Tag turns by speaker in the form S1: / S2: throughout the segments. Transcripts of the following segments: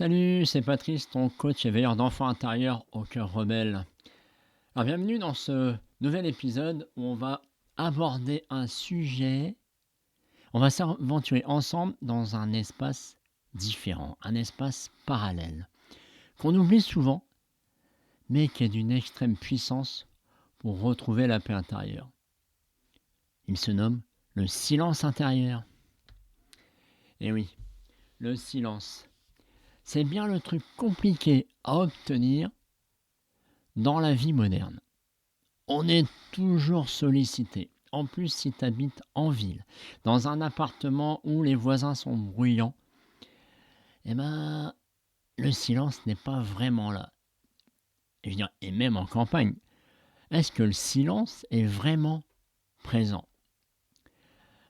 S1: Salut, c'est Patrice, ton coach et veilleur d'enfants intérieurs au cœur rebelle. Alors bienvenue dans ce nouvel épisode où on va aborder un sujet, on va s'aventurer ensemble dans un espace différent, un espace parallèle, qu'on oublie souvent, mais qui est d'une extrême puissance pour retrouver la paix intérieure. Il se nomme le silence intérieur. Et oui, le silence, c'est bien le truc compliqué à obtenir dans la vie moderne. On est toujours sollicité. En plus, si tu habites en ville, dans un appartement où les voisins sont bruyants, eh ben, le silence n'est pas vraiment là. Je veux dire, et même en campagne, est-ce que le silence est vraiment présent?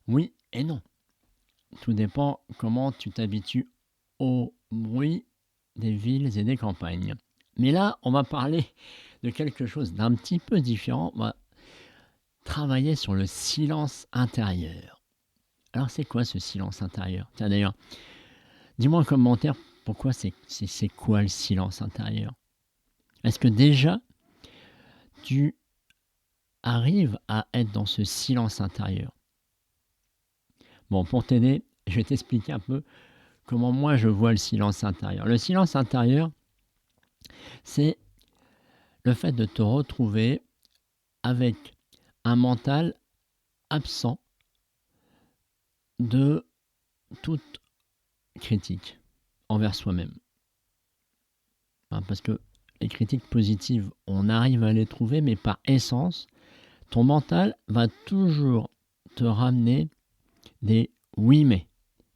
S1: Oui et non. Tout dépend comment tu t'habitues au bruit des villes et des campagnes. Mais là, on va parler de quelque chose d'un petit peu différent. On va travailler sur le silence intérieur. Alors, c'est quoi ce silence intérieur? Tiens, d'ailleurs, dis-moi en commentaire pourquoi c'est quoi le silence intérieur? Est-ce que déjà, tu arrives à être dans ce silence intérieur? Bon, pour t'aider, je vais t'expliquer un peu comment moi je vois le silence intérieur. Le silence intérieur, c'est le fait de te retrouver avec un mental absent de toute critique envers soi-même. Parce que les critiques positives, on arrive à les trouver, mais par essence, ton mental va toujours te ramener des oui mais,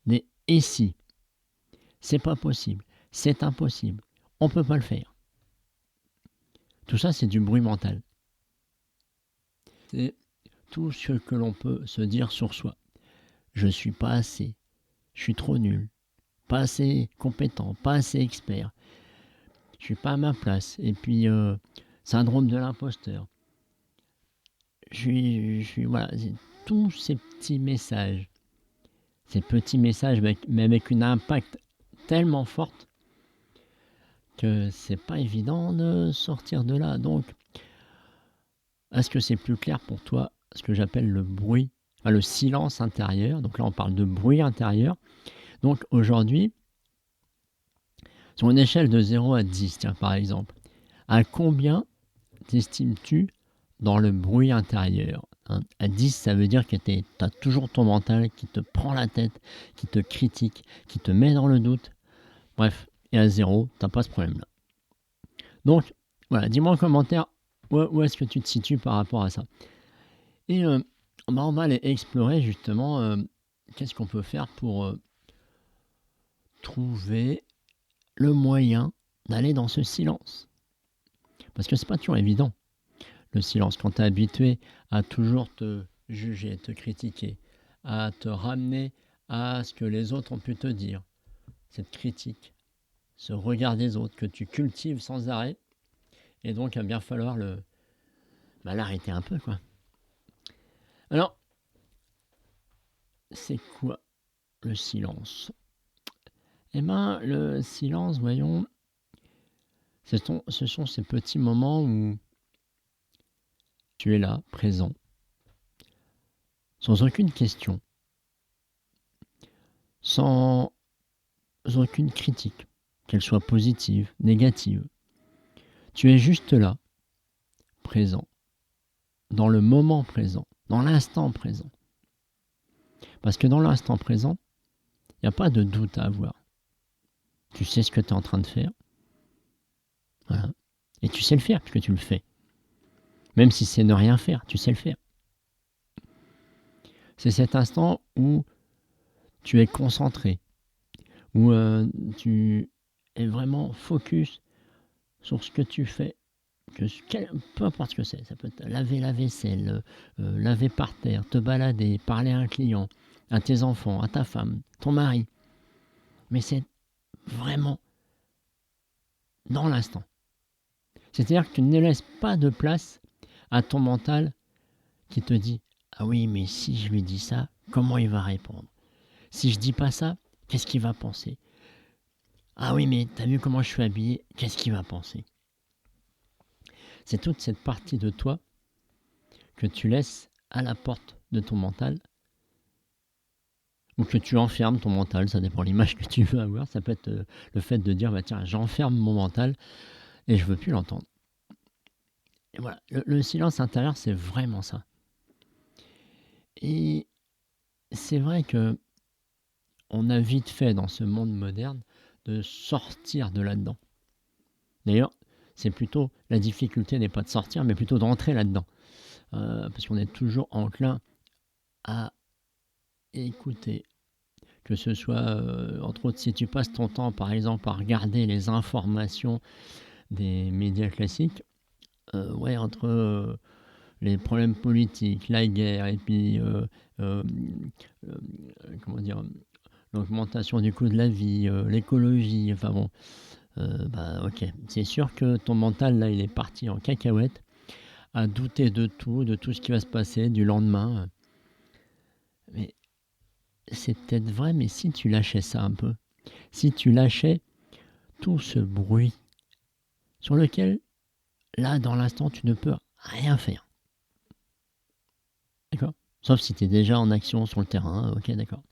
S1: des et si. C'est pas possible, c'est impossible, on peut pas le faire. Tout ça, c'est du bruit mental. C'est tout ce que l'on peut se dire sur soi. Je suis pas assez, je suis trop nul, pas assez compétent, pas assez expert, je suis pas à ma place. Et puis, syndrome de l'imposteur. Voilà, c'est tous ces petits messages. Ces petits messages, mais avec une impact tellement forte que c'est pas évident de sortir de là. Donc, est-ce que c'est plus clair pour toi ce que j'appelle le bruit, le silence intérieur? Donc là, on parle de bruit intérieur. Donc aujourd'hui, sur une échelle de 0 à 10, tiens, par exemple, à combien t'estimes-tu dans le bruit intérieur, hein? À 10, ça veut dire que tu as toujours ton mental qui te prend la tête, qui te critique, qui te met dans le doute. Bref, et à 0, tu n'as pas ce problème-là. Donc, voilà, dis-moi en commentaire où est-ce que tu te situes par rapport à ça. Et on va aller explorer justement qu'est-ce qu'on peut faire pour trouver le moyen d'aller dans ce silence. Parce que c'est pas toujours évident. Le silence, quand tu es habitué à toujours te juger, te critiquer, à te ramener à ce que les autres ont pu te dire, cette critique, ce regard des autres que tu cultives sans arrêt, et donc il va bien falloir l'arrêter un peu, quoi. Alors, c'est quoi le silence? Eh ben, le silence, voyons, ce sont ces petits moments où tu es là, présent, sans aucune question, sans aucune critique, qu'elle soit positive, négative. Tu es juste là, présent, dans le moment présent, dans l'instant présent. Parce que dans l'instant présent, il n'y a pas de doute à avoir. Tu sais ce que tu es en train de faire. Voilà. Et tu sais le faire puisque tu le fais. Même si c'est ne rien faire, tu sais le faire. C'est cet instant où tu es concentré, où tu es vraiment focus sur ce que tu fais. Peu importe ce que c'est, ça peut être laver la vaisselle, laver par terre, te balader, parler à un client, à tes enfants, à ta femme, ton mari. Mais c'est vraiment dans l'instant. C'est-à-dire que tu ne laisses pas de place à ton mental qui te dit « Ah oui, mais si je lui dis ça, comment il va répondre? Si je dis pas ça, qu'est-ce qu'il va penser ?» Ah oui, mais t'as vu comment je suis habillé? Qu'est-ce qu'il va penser? C'est toute cette partie de toi que tu laisses à la porte de ton mental ou que tu enfermes ton mental, ça dépend de l'image que tu veux avoir. Ça peut être le fait de dire, bah tiens, j'enferme mon mental et je veux plus l'entendre. Et voilà, le silence intérieur, c'est vraiment ça. Et c'est vrai que on a vite fait dans ce monde moderne de sortir de là-dedans. D'ailleurs, c'est plutôt la difficulté n'est pas de sortir, mais plutôt d'entrer là-dedans. Parce qu'on est toujours enclin à écouter. Que ce soit, entre autres, si tu passes ton temps, par exemple, à regarder les informations des médias classiques, ouais, entre les problèmes politiques, la guerre, et puis, euh, euh, comment dire, l'augmentation du coût de la vie, l'écologie, enfin bon, bah ok. C'est sûr que ton mental, là, il est parti en cacahuète, à douter de tout ce qui va se passer du lendemain. Mais c'est peut-être vrai, mais si tu lâchais ça un peu, si tu lâchais tout ce bruit sur lequel, là, dans l'instant, tu ne peux rien faire. D'accord? Sauf si tu es déjà en action sur le terrain, ok, d'accord.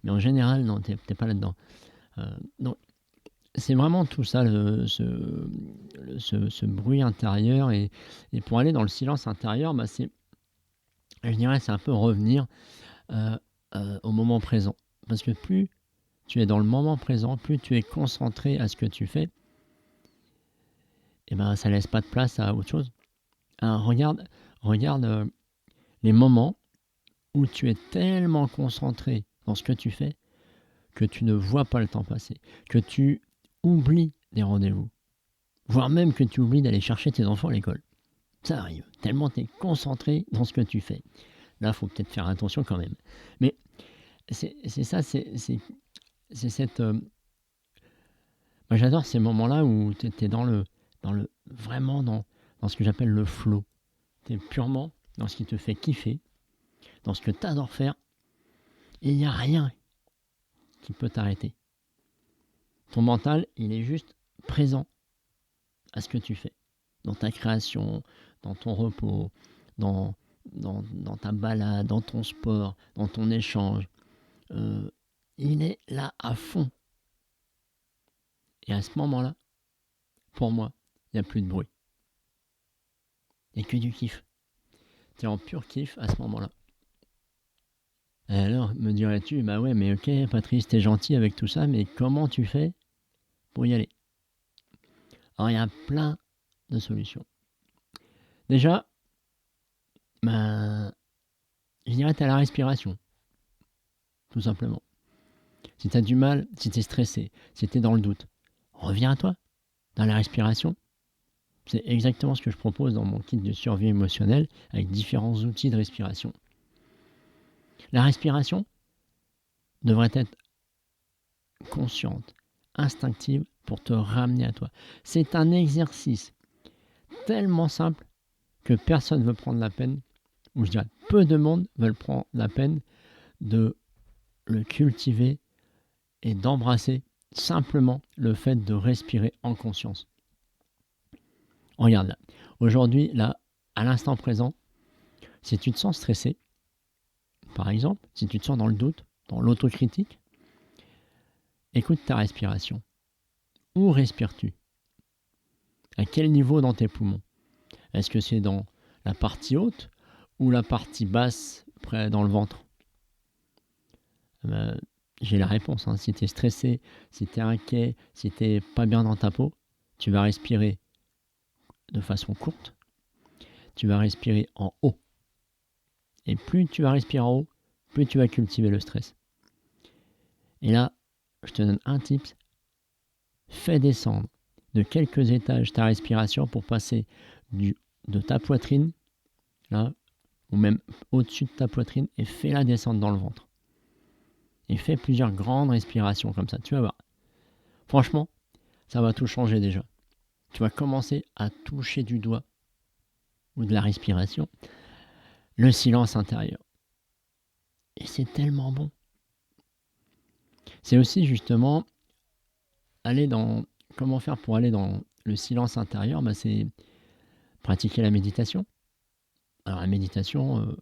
S1: Mais en général, non, t'es pas là-dedans. Donc, c'est vraiment tout ça, ce bruit intérieur. Et pour aller dans le silence intérieur, bah, je dirais, c'est un peu revenir euh, au moment présent. Parce que plus tu es dans le moment présent, plus tu es concentré à ce que tu fais, et ben ça laisse pas de place à autre chose. Alors, regarde les moments où tu es tellement concentré dans ce que tu fais que tu ne vois pas le temps passer, que tu oublies des rendez-vous, voire même que tu oublies d'aller chercher tes enfants à l'école. Ça arrive, tellement tu es concentré dans ce que tu fais. Là, il faut peut-être faire attention quand même. Mais c'est ça, c'est cette... moi, j'adore ces moments-là où tu es vraiment dans ce que j'appelle le flow. Tu es purement dans ce qui te fait kiffer, dans ce que tu adores faire, et il n'y a rien qui peut t'arrêter. Ton mental, il est juste présent à ce que tu fais, dans ta création, dans ton repos, dans, dans ta balade, dans ton sport, dans ton échange. Euh, il est là à fond. Et à ce moment-là, pour moi, il n'y a plus de bruit. Il n'y a que du kiff. Tu es en pur kiff à ce moment-là. Et alors, me dirais-tu, bah ouais, mais ok, Patrice, t'es gentil avec tout ça, mais comment tu fais pour y aller? Alors, il y a plein de solutions. Déjà, bah, je dirais t'as la respiration, tout simplement. Si tu as du mal, si tu es stressé, si tu es dans le doute, reviens à toi, dans la respiration. C'est exactement ce que je propose dans mon kit de survie émotionnelle avec différents outils de respiration. La respiration devrait être consciente, instinctive pour te ramener à toi. C'est un exercice tellement simple que personne ne veut prendre la peine, ou je dirais peu de monde veulent prendre la peine de le cultiver et d'embrasser simplement le fait de respirer en conscience. Regarde là, aujourd'hui, là, à l'instant présent, si tu te sens stressé, par exemple, si tu te sens dans le doute, dans l'autocritique, écoute ta respiration. Où respires-tu? À quel niveau dans tes poumons? Est-ce que c'est dans la partie haute ou la partie basse, près dans le ventre? euh, J'ai la réponse. Hein. Si tu es stressé, si tu es inquiet, si tu n'es pas bien dans ta peau, tu vas respirer de façon courte. Tu vas respirer en haut. Et plus tu vas respirer en haut, plus tu vas cultiver le stress. Et là, je te donne un tip. Fais descendre de quelques étages ta respiration pour passer de ta poitrine, là, ou même au-dessus de ta poitrine, et fais-la descendre dans le ventre. Et fais plusieurs grandes respirations comme ça, tu vas voir. Franchement, ça va tout changer déjà. Tu vas commencer à toucher du doigt ou de la respiration le silence intérieur. Et c'est tellement bon. C'est aussi justement aller dans comment faire pour aller dans le silence intérieur? Bah, c'est pratiquer la méditation. Alors la méditation,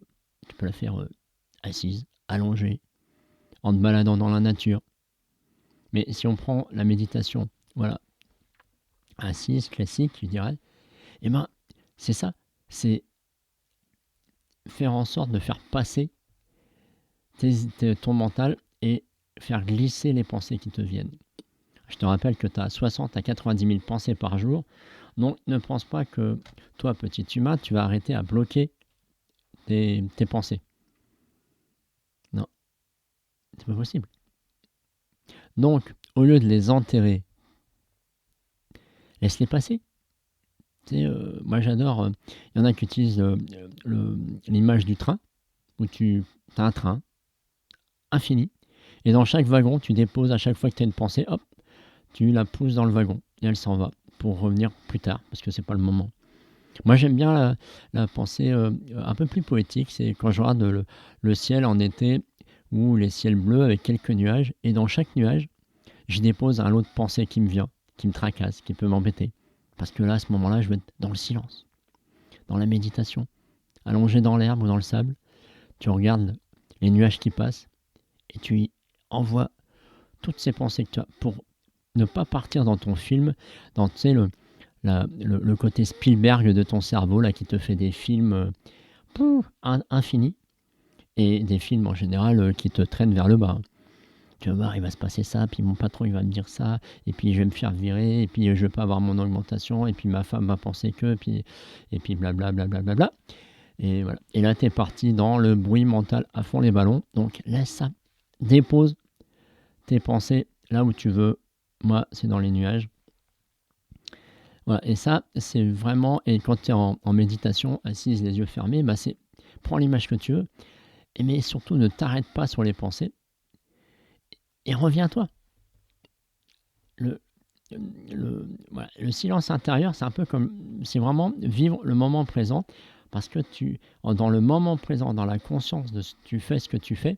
S1: tu peux la faire, assise, allongée, en te baladant dans la nature. Mais si on prend la méditation, voilà, assise, classique, je dirais, eh ben, c'est ça, c'est faire en sorte de faire passer ton mental et faire glisser les pensées qui te viennent. Je te rappelle que tu as 60 à 90 000 pensées par jour, donc ne pense pas que toi, petit humain, tu vas arrêter à bloquer tes pensées. Non, c'est pas possible. Donc, au lieu de les enterrer, laisse-les passer. Tu sais, moi j'adore, il y en a qui utilisent l'image du train, où tu as un train infini, et dans chaque wagon, tu déposes à chaque fois que tu as une pensée, hop, tu la pousses dans le wagon, et elle s'en va, pour revenir plus tard, parce que c'est pas le moment. Moi j'aime bien la pensée un peu plus poétique, c'est quand je regarde le ciel en été, ou les ciels bleus avec quelques nuages, et dans chaque nuage, je dépose un lot de pensée qui me vient, qui me tracasse, qui peut m'embêter. Parce que là, à ce moment-là, je vais être dans le silence, dans la méditation, allongé dans l'herbe ou dans le sable. Tu regardes les nuages qui passent et tu y envoies toutes ces pensées que tu as pour ne pas partir dans ton film, dans tu sais, le côté Spielberg de ton cerveau là, qui te fait des films infinis et des films en général qui te traînent vers le bas. Tu vas voir, il va se passer ça, puis mon patron il va me dire ça, et puis je vais me faire virer, et puis je vais pas avoir mon augmentation, et puis ma femme va penser que, et puis blablabla. Bla bla bla. Et voilà. Et là, tu es parti dans le bruit mental à fond les ballons. Donc laisse ça. Dépose tes pensées là où tu veux. Moi, c'est dans les nuages. Voilà. Et ça, c'est vraiment. Et quand tu es en méditation, assise, les yeux fermés, bah c'est prends l'image que tu veux. Mais surtout, ne t'arrête pas sur les pensées. Et reviens-toi. Voilà, le silence intérieur, c'est un peu comme. C'est vraiment vivre le moment présent. Parce que dans le moment présent, dans la conscience de ce que tu fais,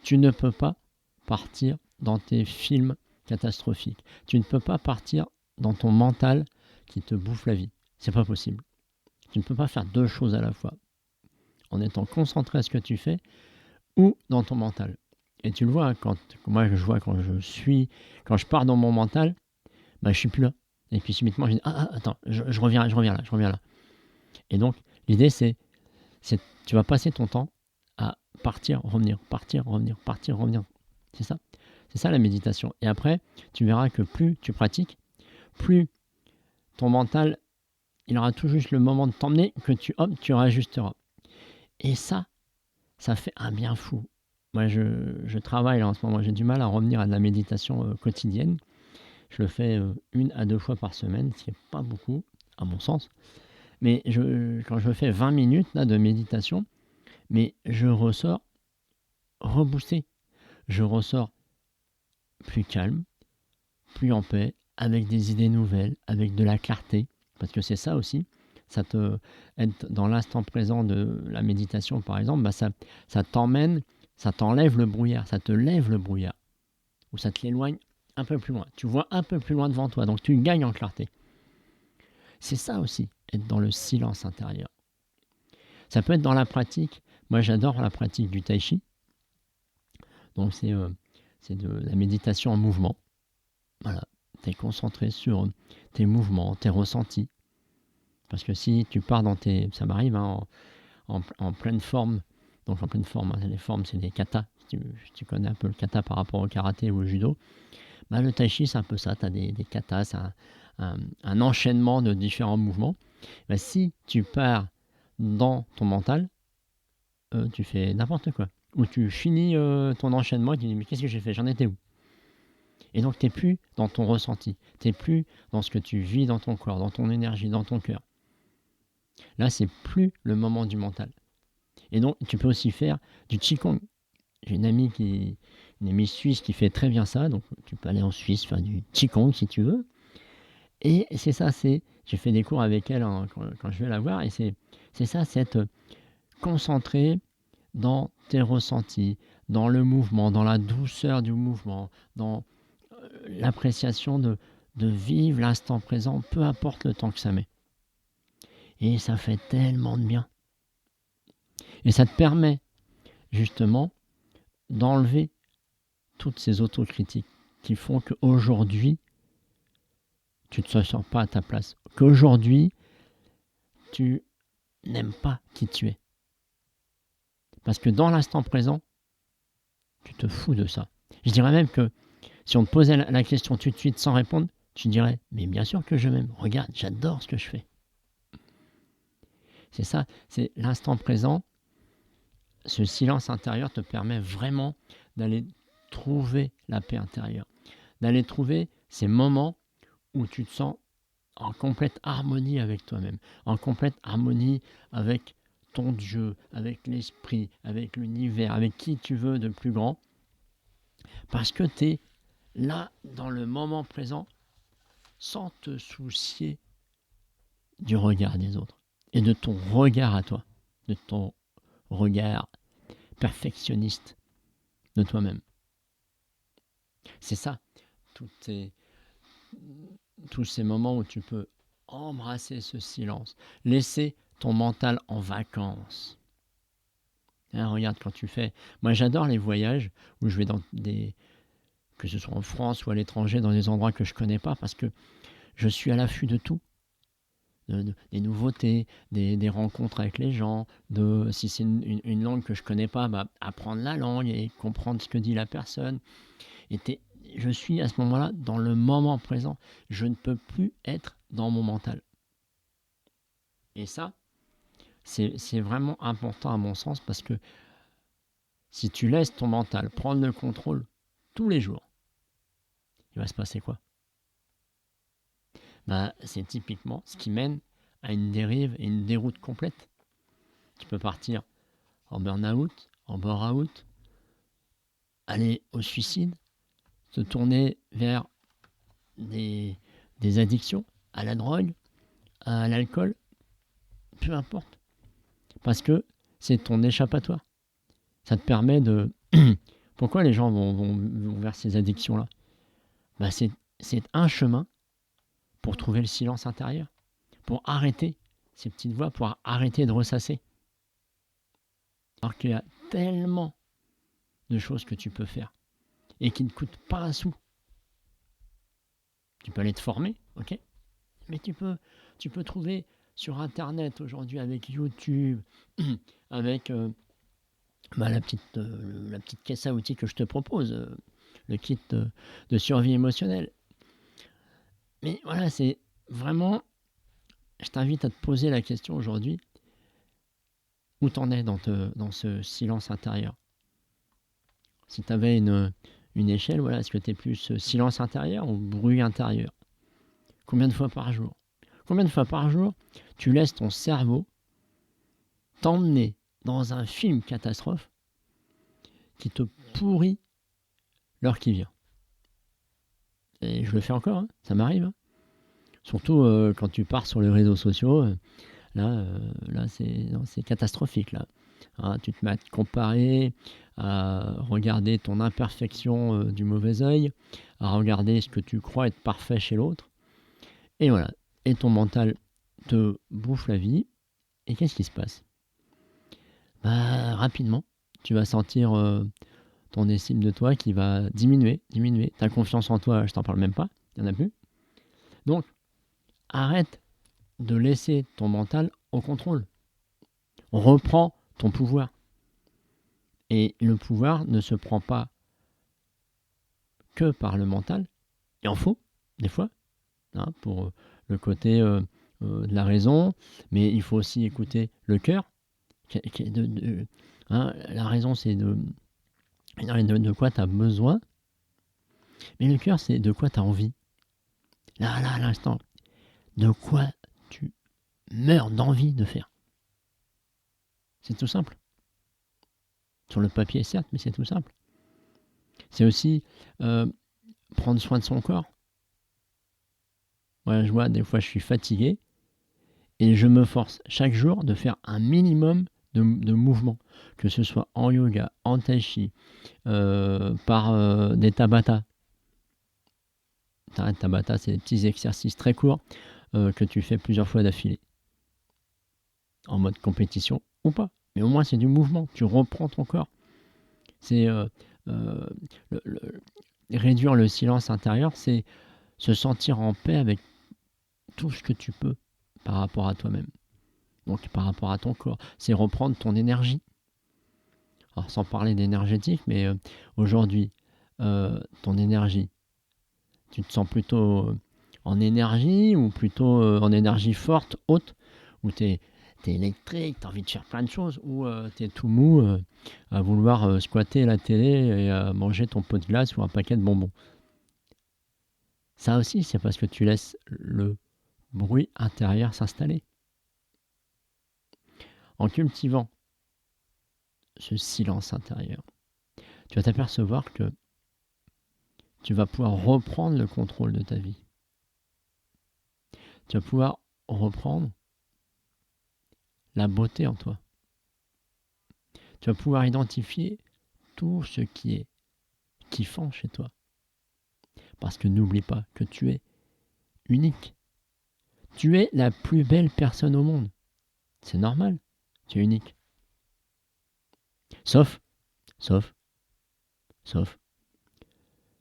S1: tu ne peux pas partir dans tes films catastrophiques. Tu ne peux pas partir dans ton mental qui te bouffe la vie. C'est pas possible. Tu ne peux pas faire deux choses à la fois. En étant concentré à ce que tu fais ou dans ton mental. Et tu le vois, quand je pars dans mon mental, bah, je suis plus là. Et puis subitement, je dis, attends, je reviens là. Et donc, l'idée, c'est tu vas passer ton temps à partir, revenir, partir, revenir, partir, revenir. C'est ça. C'est ça la méditation. Et après, tu verras que plus tu pratiques, plus ton mental, il aura tout juste le moment de t'emmener que tu réajusteras. Et ça fait un bien fou. Moi, je travaille là en ce moment. J'ai du mal à revenir à de la méditation quotidienne. Je le fais 1 à 2 fois par semaine, ce qui n'est pas beaucoup, à mon sens. Mais quand je fais 20 minutes là, de méditation, mais je ressors reboosté. Je ressors plus calme, plus en paix, avec des idées nouvelles, avec de la clarté. Parce que c'est ça aussi. Être dans l'instant présent de la méditation, par exemple, bah ça t'emmène, ça t'enlève le brouillard, ça te lève le brouillard. Ou ça te l'éloigne un peu plus loin. Tu vois un peu plus loin devant toi, donc tu gagnes en clarté. C'est ça aussi, être dans le silence intérieur. Ça peut être dans la pratique. Moi, j'adore la pratique du tai chi. Donc, c'est de la méditation en mouvement. Voilà, tu es concentré sur tes mouvements, tes ressentis. Parce que si tu pars dans ça m'arrive en pleine forme, donc en pleine forme, les formes c'est des katas, si tu connais un peu le kata par rapport au karaté ou au judo, bah, le tai chi c'est un peu ça, tu as des katas, c'est un enchaînement de différents mouvements. Bah, si tu pars dans ton mental, tu fais n'importe quoi. Ou tu finis ton enchaînement et tu te dis mais qu'est-ce que j'ai fait, j'en étais où? Et donc tu n'es plus dans ton ressenti, tu n'es plus dans ce que tu vis dans ton corps, dans ton énergie, dans ton cœur. Là, c'est plus le moment du mental. Et donc, tu peux aussi faire du Qigong. J'ai une amie suisse qui fait très bien ça, donc tu peux aller en Suisse faire du Qigong si tu veux. Et c'est ça, j'ai fait des cours avec elle quand je vais la voir, et c'est ça, c'est être concentré dans tes ressentis, dans le mouvement, dans la douceur du mouvement, dans l'appréciation de vivre l'instant présent, peu importe le temps que ça met. Et ça fait tellement de bien. Et ça te permet justement d'enlever toutes ces autocritiques qui font qu'aujourd'hui, tu ne te sens pas à ta place. Qu'aujourd'hui, tu n'aimes pas qui tu es. Parce que dans l'instant présent, tu te fous de ça. Je dirais même que si on te posait la question tout de suite sans répondre, tu dirais, mais bien sûr que je m'aime. Regarde, j'adore ce que je fais. C'est ça, c'est l'instant présent. Ce silence intérieur te permet vraiment d'aller trouver la paix intérieure. D'aller trouver ces moments où tu te sens en complète harmonie avec toi-même, en complète harmonie avec ton Dieu, avec l'esprit, avec l'univers, avec qui tu veux de plus grand, parce que tu es là dans le moment présent sans te soucier du regard des autres et de ton regard à toi, de ton regard perfectionniste de toi-même. C'est ça, tous ces moments où tu peux embrasser ce silence, laisser ton mental en vacances. Hein, regarde quand tu fais... Moi j'adore les voyages où je vais dans que ce soit en France ou à l'étranger, dans des endroits que je ne connais pas, parce que je suis à l'affût de tout. Des nouveautés, des rencontres avec les gens, si c'est une langue que je ne connais pas, apprendre la langue et comprendre ce que dit la personne. Je suis à ce moment-là dans le moment présent. Je ne peux plus être dans mon mental. Et ça, c'est vraiment important à mon sens, parce que si tu laisses ton mental prendre le contrôle tous les jours, il va se passer quoi ? C'est typiquement ce qui mène à une dérive et une déroute complète. Tu peux partir en burn-out, en bore-out, aller au suicide, te tourner vers des addictions, à la drogue, à l'alcool, peu importe. Parce que c'est ton échappatoire. Ça te permet de... Pourquoi les gens vont vers ces addictions-là ? C'est un chemin pour trouver le silence intérieur, pour arrêter ces petites voix, pour arrêter de ressasser. Alors qu'il y a tellement de choses que tu peux faire et qui ne coûtent pas un sou. Tu peux aller te former, ok ? Mais tu peux trouver sur Internet aujourd'hui, avec YouTube, avec la petite caisse à outils que je te propose, le kit de survie émotionnelle. Mais voilà, c'est vraiment... Je t'invite à te poser la question aujourd'hui, où t'en es dans ce silence intérieur. Si tu avais une échelle, voilà, est-ce que tu es plus silence intérieur ou bruit intérieur ? Combien de fois par jour ? Combien de fois par jour tu laisses ton cerveau t'emmener dans un film catastrophe qui te pourrit l'heure qui vient ? Et je le fais encore, hein, ça m'arrive. Hein. Surtout quand tu pars sur les réseaux sociaux, là c'est catastrophique. Là. Hein, tu te mets à te comparer, à regarder ton imperfection du mauvais œil, à regarder ce que tu crois être parfait chez l'autre. Et voilà. Et ton mental te bouffe la vie. Et qu'est-ce qui se passe ? Rapidement, tu vas sentir ton estime de toi qui va diminuer. Ta confiance en toi, je t'en parle même pas, il n'y en a plus. Donc, arrête de laisser ton mental au contrôle. Reprends ton pouvoir. Et le pouvoir ne se prend pas que par le mental. Il en faut, des fois, hein, pour le côté de la raison, mais il faut aussi écouter le cœur. La raison, c'est de quoi tu as besoin, mais le cœur, c'est de quoi tu as envie. Là, à l'instant, de quoi tu meurs d'envie de faire. C'est tout simple. Sur le papier, certes, mais c'est tout simple. C'est aussi prendre soin de son corps. Ouais, je vois, des fois, je suis fatigué et je me force chaque jour de faire un minimum de mouvements, que ce soit en yoga, en tai chi, par des tabata. t'arrêtes Tabata, c'est des petits exercices très courts que tu fais plusieurs fois d'affilée, en mode compétition ou pas. Mais au moins, c'est du mouvement, tu reprends ton corps. C'est euh, réduire le silence intérieur, c'est se sentir en paix avec tout ce que tu peux par rapport à toi-même. Donc par rapport à ton corps, c'est reprendre ton énergie. Alors, sans parler d'énergétique, mais aujourd'hui, ton énergie, tu te sens plutôt en énergie ou plutôt en énergie forte, haute, où tu es électrique, tu as envie de faire plein de choses, ou tu es tout mou à vouloir squatter la télé et à manger ton pot de glace ou un paquet de bonbons. Ça aussi, c'est parce que tu laisses le bruit intérieur s'installer. En cultivant ce silence intérieur, tu vas t'apercevoir que tu vas pouvoir reprendre le contrôle de ta vie. Tu vas pouvoir reprendre la beauté en toi. Tu vas pouvoir identifier tout ce qui est kiffant chez toi. Parce que n'oublie pas que tu es unique. Tu es la plus belle personne au monde. C'est normal, tu es unique. Sauf, sauf, sauf,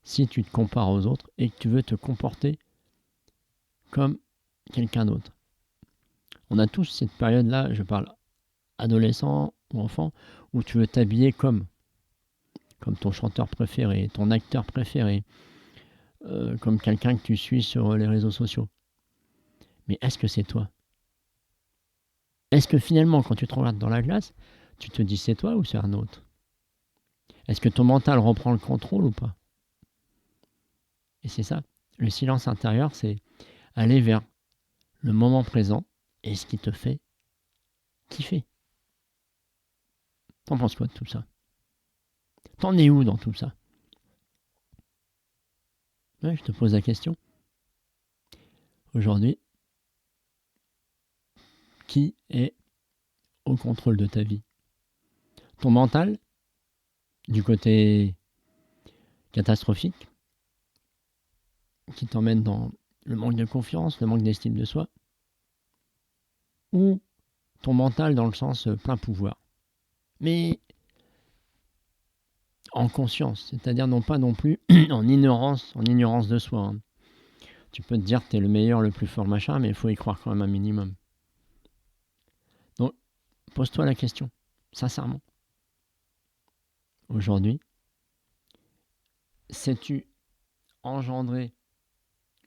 S1: si tu te compares aux autres et que tu veux te comporter comme quelqu'un d'autre. On a tous cette période-là, je parle adolescent ou enfant, où tu veux t'habiller comme ton chanteur préféré, ton acteur préféré, comme quelqu'un que tu suis sur les réseaux sociaux. Mais est-ce que c'est toi? Est-ce que finalement, quand tu te regardes dans la glace, tu te dis c'est toi ou c'est un autre? Est-ce que ton mental reprend le contrôle ou pas? Et c'est ça, le silence intérieur, c'est aller vers le moment présent et ce qui te fait kiffer. T'en penses quoi de tout ça? T'en es où dans tout ça? Ouais, je te pose la question. Aujourd'hui, qui est au contrôle de ta vie? Ton mental, du côté catastrophique, qui t'emmène dans le manque de confiance, le manque d'estime de soi, ou ton mental dans le sens plein pouvoir, mais en conscience, c'est-à-dire non pas non plus en ignorance de soi. Hein. Tu peux te dire que tu es le meilleur, le plus fort, machin, mais il faut y croire quand même un minimum. Donc, pose-toi la question, sincèrement. Aujourd'hui, sais-tu engendrer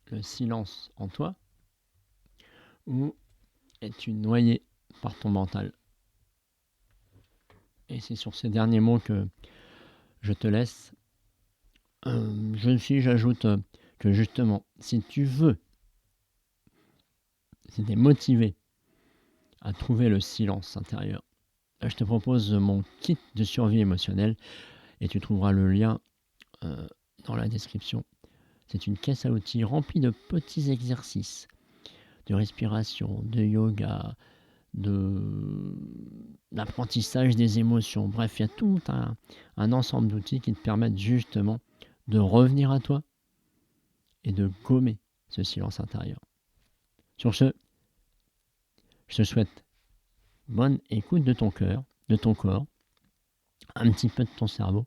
S1: le silence en toi ou es-tu noyé par ton mental? Et c'est sur ces derniers mots que je te laisse. J'ajoute que justement, si tu veux, si tu es motivé à trouver le silence intérieur, je te propose mon kit de survie émotionnelle et tu trouveras le lien dans la description. C'est une caisse à outils remplie de petits exercices de respiration, de yoga, d'apprentissage des émotions. Bref, il y a tout un ensemble d'outils qui te permettent justement de revenir à toi et de gommer ce silence intérieur. Sur ce, je te souhaite bonne écoute de ton cœur, de ton corps, un petit peu de ton cerveau,